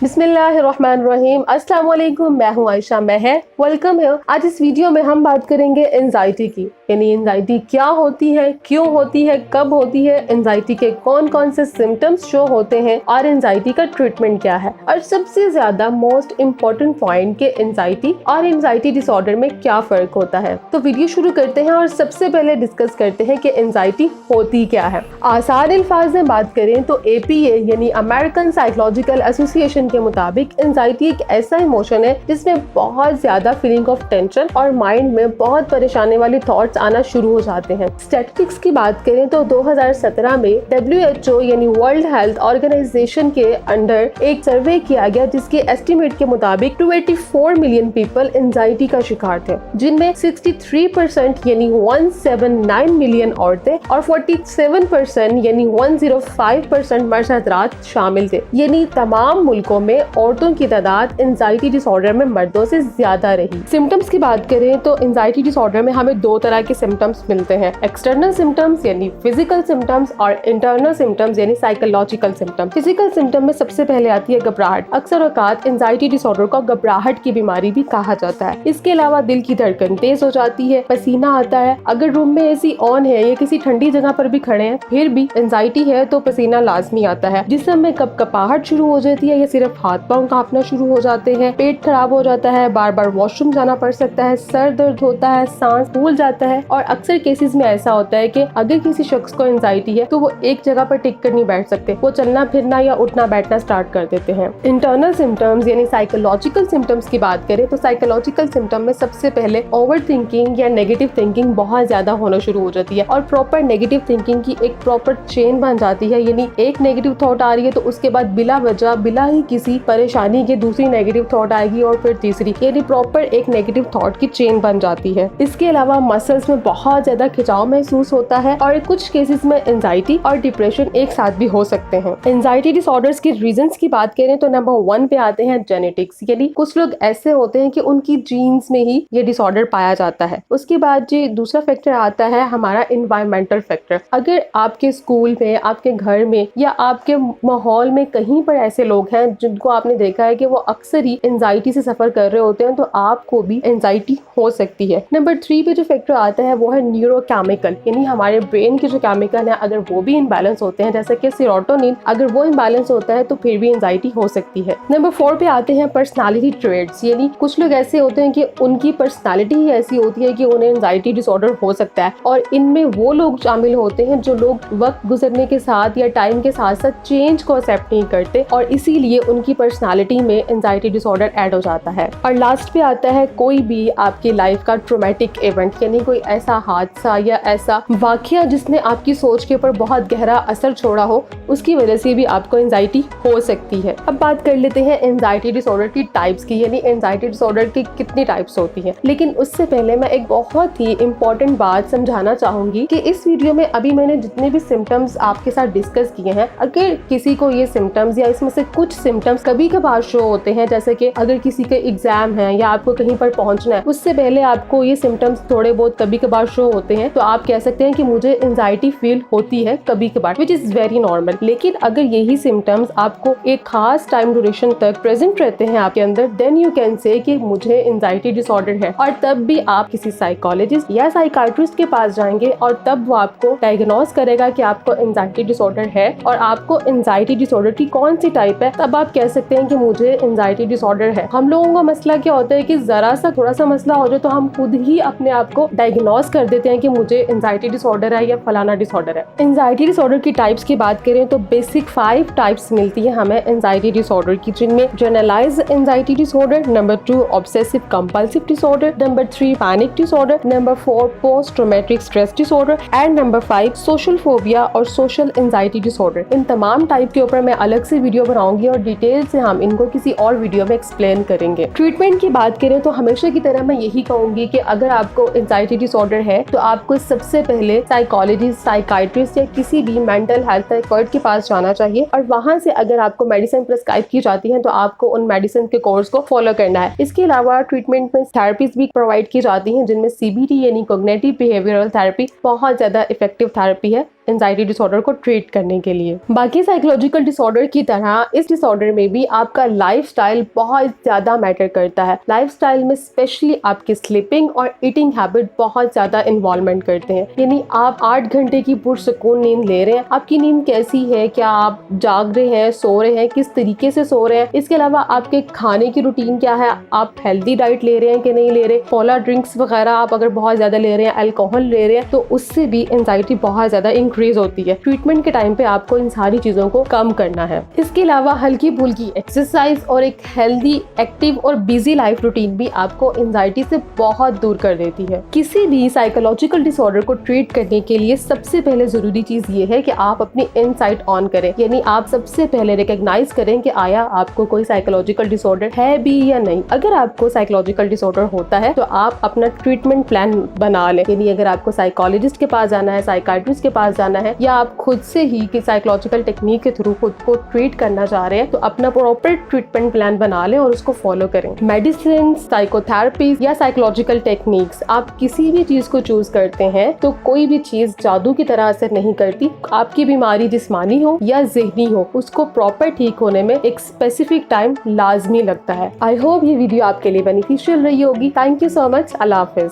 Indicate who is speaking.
Speaker 1: बिस्मिल्लाहिर्रहमानिर्रहीम। अस्सलाम वालेकुम, मैं हूँ आयशा महर। वेलकम है। आज इस वीडियो में हम बात करेंगे एंजाइटी की, यानी एंजाइटी क्या होती है, क्यों होती है, कब होती है, एंजाइटी के कौन कौन से सिम्टम्स शो होते हैं और एंजाइटी का ट्रीटमेंट क्या है, और सबसे ज्यादा मोस्ट इम्पोर्टेंट पॉइंट के एंजाइटी और एंजाइटी डिसऑर्डर में क्या फर्क होता है। तो वीडियो शुरू करते हैं और सबसे पहले डिस्कस करते हैं कि एंजाइटी होती क्या है। आसान अल्फाज में बात करें तो APA यानी अमेरिकन साइकोलॉजिकल एसोसिएशन के मुताबिक एंजाइटी एक ऐसा इमोशन है जिसमें बहुत ज्यादा फीलिंग ऑफ टेंशन और माइंड में बहुत परेशानी वाले थॉट्स आना शुरू हो जाते हैं। स्टैटिस्टिक्स की बात करें तो 2017 में WHO यानी वर्ल्ड हेल्थ ऑर्गेनाइजेशन के अंडर एक सर्वे किया गया जिसके एस्टिमेट के मुताबिक 284 मिलियन पीपल एंजाइटी का शिकार थे, जिनमें 63% यानी 179 मिलियन औरतें और 47% यानी 105% मर्द हज़रात शामिल थे। यानी तमाम मुल्कों में औरतों की तादाद एंजाइटी डिसऑर्डर में मर्दों से ज्यादा रही। सिम्टम्स की बात करें तो एंजाइटी डिसऑर्डर में हमें दो तरह के सिम्टम्स मिलते हैं, एक्सटर्नल सिम्टम्स यानी फिजिकल सिम्टम्स और इंटरनल सिम्टम्स यानी साइकोलॉजिकल सिम्टम्स। फिजिकल सिम्टम में सबसे पहले आती है घबराहट। अक्सर औकात एंजाइटी डिसऑर्डर को घबराहट की बीमारी भी कहा जाता है। इसके अलावा दिल की धड़कन तेज हो जाती है, पसीना आता है। अगर रूम में एसी ऑन है या किसी ठंडी जगह पर भी खड़े हैं फिर भी एंजाइटी है तो पसीना लाजमी आता है। जिस्म में कपकपाहट शुरू हो जाती है या सिर्फ हाथ पांव कांपना शुरू हो जाते हैं, पेट खराब हो जाता है, बार बार वॉशरूम जाना पड़ सकता है, सर दर्द होता है, सांस फूल जाता है। और अक्सर केसेस में ऐसा होता है कि अगर किसी शख्स को एंजाइटी है तो वो एक जगह पर टिक कर नहीं बैठ सकते, वो चलना फिरना या उठना बैठना स्टार्ट कर देते हैं। इंटरनल सिम्टम्स यानी साइकोलॉजिकल सिम्टम्स की बात करें तो साइकोलॉजिकल सिम्टम में सबसे पहले ओवर थिंकिंग या नेगेटिव थिंकिंग बहुत ज्यादा होना शुरू हो जाती है और प्रॉपर नेगेटिव थिंकिंग की एक प्रॉपर चेन बन जाती है। यानी एक नेगेटिव थॉट आ रही है तो उसके बाद बिला वजह बिला ही किसी परेशानी के दूसरी नेगेटिव थॉट आएगी और फिर तीसरी, यानी प्रॉपर एक नेगेटिव थॉट की चेन बन जाती है। इसके अलावा मसल्स में बहुत ज्यादा खिंचाव महसूस होता है और कुछ केसेस में एंजाइटी और डिप्रेशन एक साथ भी हो सकते हैं। एंजाइटी डिसऑर्डर्स के रीजंस की बात करें तो नंबर 1 पे आते हैं जेनेटिक्स, यानी कुछ लोग ऐसे होते हैं कि उनकी जीन्स में ही ये डिसऑर्डर पाया जाता है। उसके बाद जो दूसरा फैक्टर आता है हमारा एनवायरमेंटल फैक्टर। अगर आपके स्कूल में, आपके घर में या आपके माहौल में कहीं पर ऐसे लोग हैं जिनको आपने देखा है कि वो अक्सर ही एंजाइटी से सफर कर रहे होते हैं तो आपको भी एंजाइटी हो सकती है। नंबर 3 पे जो फैक्टर आता है वो है न्यूरोकेमिकल, यानी हमारे ब्रेन के जो केमिकल है अगर वो भी इनबैलेंस होते हैं, जैसे कि सेरोटोनिन, अगर वो इनबैलेंस होता है तो फिर भी एंजाइटी हो सकती है। नंबर 4 पे आते हैं पर्सनालिटी ट्रेट्स, यानी कुछ लोग ऐसे होते हैं कि उनकी पर्सनालिटी ही ऐसी होती है कि उन्हें एंजाइटी डिसऑर्डर हो सकता है, और इनमें वो लोग शामिल होते हैं जो लोग वक्त गुजरने के साथ या टाइम के साथ साथ चेंज को एक्सेप्ट नहीं करते और इसीलिए उनकी पर्सनालिटी में एंजाइटी डिसऑर्डर ऐड हो जाता है। और लास्ट पे आता है कोई भी आपकी लाइफ का ट्रॉमेटिक इवेंट, यानी कोई ऐसा हादसा या ऐसा वाकया जिसने आपकी सोच के ऊपर बहुत गहरा असर छोड़ा हो, उसकी वजह से भी आपको एंजाइटी हो सकती है। अब बात कर लेते हैं एंजाइटी डिसऑर्डर की टाइप्स की, यानी एंजाइटी डिसऑर्डर की कितनी टाइप्स होती हैं। लेकिन उससे पहले मैं एक बहुत ही इंपॉर्टेंट बात समझाना चाहूंगी कि इस वीडियो में अभी मैंने जितने भी सिम्टम्स आपके साथ डिस्कस किए हैं, अगर किसी को ये सिम्टम्स या इसमें से कुछ सिम्टम्स कभी कभार शो होते हैं, जैसे कि अगर किसी के एग्जाम है या आपको कहीं पर पहुंचना है, उससे पहले आपको ये सिम्टम्स थोड़े बहुत कभी कभार शो होते हैं, तो आप कह सकते हैं कि मुझे एंजाइटी फील होती है कभी कभार, विच इज वेरी नॉर्मल। लेकिन अगर यही सिम्टम्स आपको एक खास टाइम ड्यूरेशन तक प्रेजेंट रहते हैं आपके अंदर, देन यू कैन से कि मुझे एंजाइटी डिसऑर्डर है, और तब भी आप किसी साइकोलॉजिस्ट या साइकाइट्रिस्ट के पास जाएंगे और तब वो आपको डायग्नोस करेगा कि आपको एंजाइटी डिसऑर्डर है और आपको एंजाइटी डिसऑर्डर की कौन सी टाइप है, तब आप कह सकते हैं कि मुझे एंजाइटी डिसऑर्डर है। हम लोगों का मसला क्या होता है कि जरा सा थोड़ा सा मसला हो जाए तो हम खुद ही अपने आप को डायग्नोस कर देते हैं कि मुझे एंजाइटी डिसऑर्डर है या फलाना डिसऑर्डर है। एंजाइटी डिसऑर्डर की टाइप्स की बात करें तो बेसिक 5 टाइप्स मिलती है हमें एंजाइटी डिसऑर्डर की, जिनमें generalised anxiety disorder, number 2 obsessive compulsive disorder, number 3 panic disorder, number 4 post traumatic stress disorder and number 5 social phobia और सोशल एंजाइटी डिसऑर्डर। इन तमाम टाइप के ऊपर मैं अलग से वीडियो बनाऊंगी और डिटेल से हम इनको किसी और वीडियो में एक्सप्लेन करेंगे। ट्रीटमेंट की बात करें तो हमेशा की तरह मैं यही कहूंगी कि अगर आपको एंजाइटी डिसऑर्डर है तो आपको सबसे पहले साइकोलॉजिस्ट, साइकाइट्रिस्ट या किसी भी मेंटल हेल्थ एक्सपर्ट के पास जाना चाहिए, और वहां से अगर आपको मेडिसिन प्रिस्क्राइब की जाती है तो आपको उन मेडिसिन के कोर्स को फॉलो करना है। इसके अलावा ट्रीटमेंट में थेरेपीज भी प्रोवाइड की जाती हैं, जिनमें CBT यानी कॉग्निटिव बिहेवियरल थेरेपी बहुत ज्यादा इफेक्टिव थेरेपी है। एंजाइटी डिसऑर्डर को ट्रीट करने के लिए। बाकी साइकोलॉजिकल डिसऑर्डर की तरह इस डिसऑर्डर में भी आपका लाइफस्टाइल बहुत ज्यादा मैटर करता है। लाइफस्टाइल में स्पेशली आपकी स्लीपिंग और ईटिंग हैबिट बहुत ज्यादा इन्वॉल्वमेंट करते हैं। यानी आप 8 घंटे की पुरसुकून नींद ले रहे हैं, आपकी नींद कैसी है, क्या आप जाग रहे हैं, सो रहे हैं, किस तरीके से सो रहे हैं, इसके अलावा आपके खाने की रूटीन क्या है, आप हेल्दी डाइट ले रहे हैं कि नहीं ले रहे, कोला ड्रिंक्स वगैरह आप अगर बहुत ज्यादा ले रहे हैं, अल्कोहल ले रहे हैं, तो उससे भी एंजाइटी बहुत ज्यादा इंक्रीज होती है। ट्रीटमेंट के टाइम पे आपको इन सारी चीजों को कम करना है। इसके अलावा हल्की फुल्की एक्सरसाइज और एक हेल्दी, एक्टिव और बिजी लाइफ रूटीन भी आपको एंजाइटी से बहुत दूर कर देती है। किसी भी साइकोलॉजिकल डिसऑर्डर को ट्रीट करने के लिए सबसे पहले जरूरी चीज ये है कि आप अपनी इनसाइट ऑन करें, यानी आप सबसे पहले रिकॉग्नाइज करें कि आया आपको कोई साइकोलॉजिकल डिसऑर्डर है भी या नहीं। अगर आपको साइकोलॉजिकल डिसऑर्डर होता है तो आप अपना ट्रीटमेंट प्लान बना लें, यानी अगर आपको साइकोलॉजिस्ट के पास जाना है, साइकाट्रिस्ट के पास जाना है, या आप खुद से ही कि साइकोलॉजिकल टेक्निक के थ्रू खुद को ट्रीट करना चाह रहे हैं, तो अपना प्रॉपर ट्रीटमेंट प्लान बना लें और उसको फॉलो करें। मेडिसिन, साइकोथेरेपी या साइकोलॉजिकल टेक्निक्स, आप किसी भी चीज को चूज करते हैं तो कोई भी चीज जादू की तरह असर नहीं करती। आपकी बीमारी जिस्मानी हो या ज़हनी हो, उसको प्रॉपर ठीक होने में एक स्पेसिफिक टाइम लाजमी लगता है। आई होप ये वीडियो आपके लिए बेनिफिशियल रही होगी। Thank you so much. Allah Hafiz.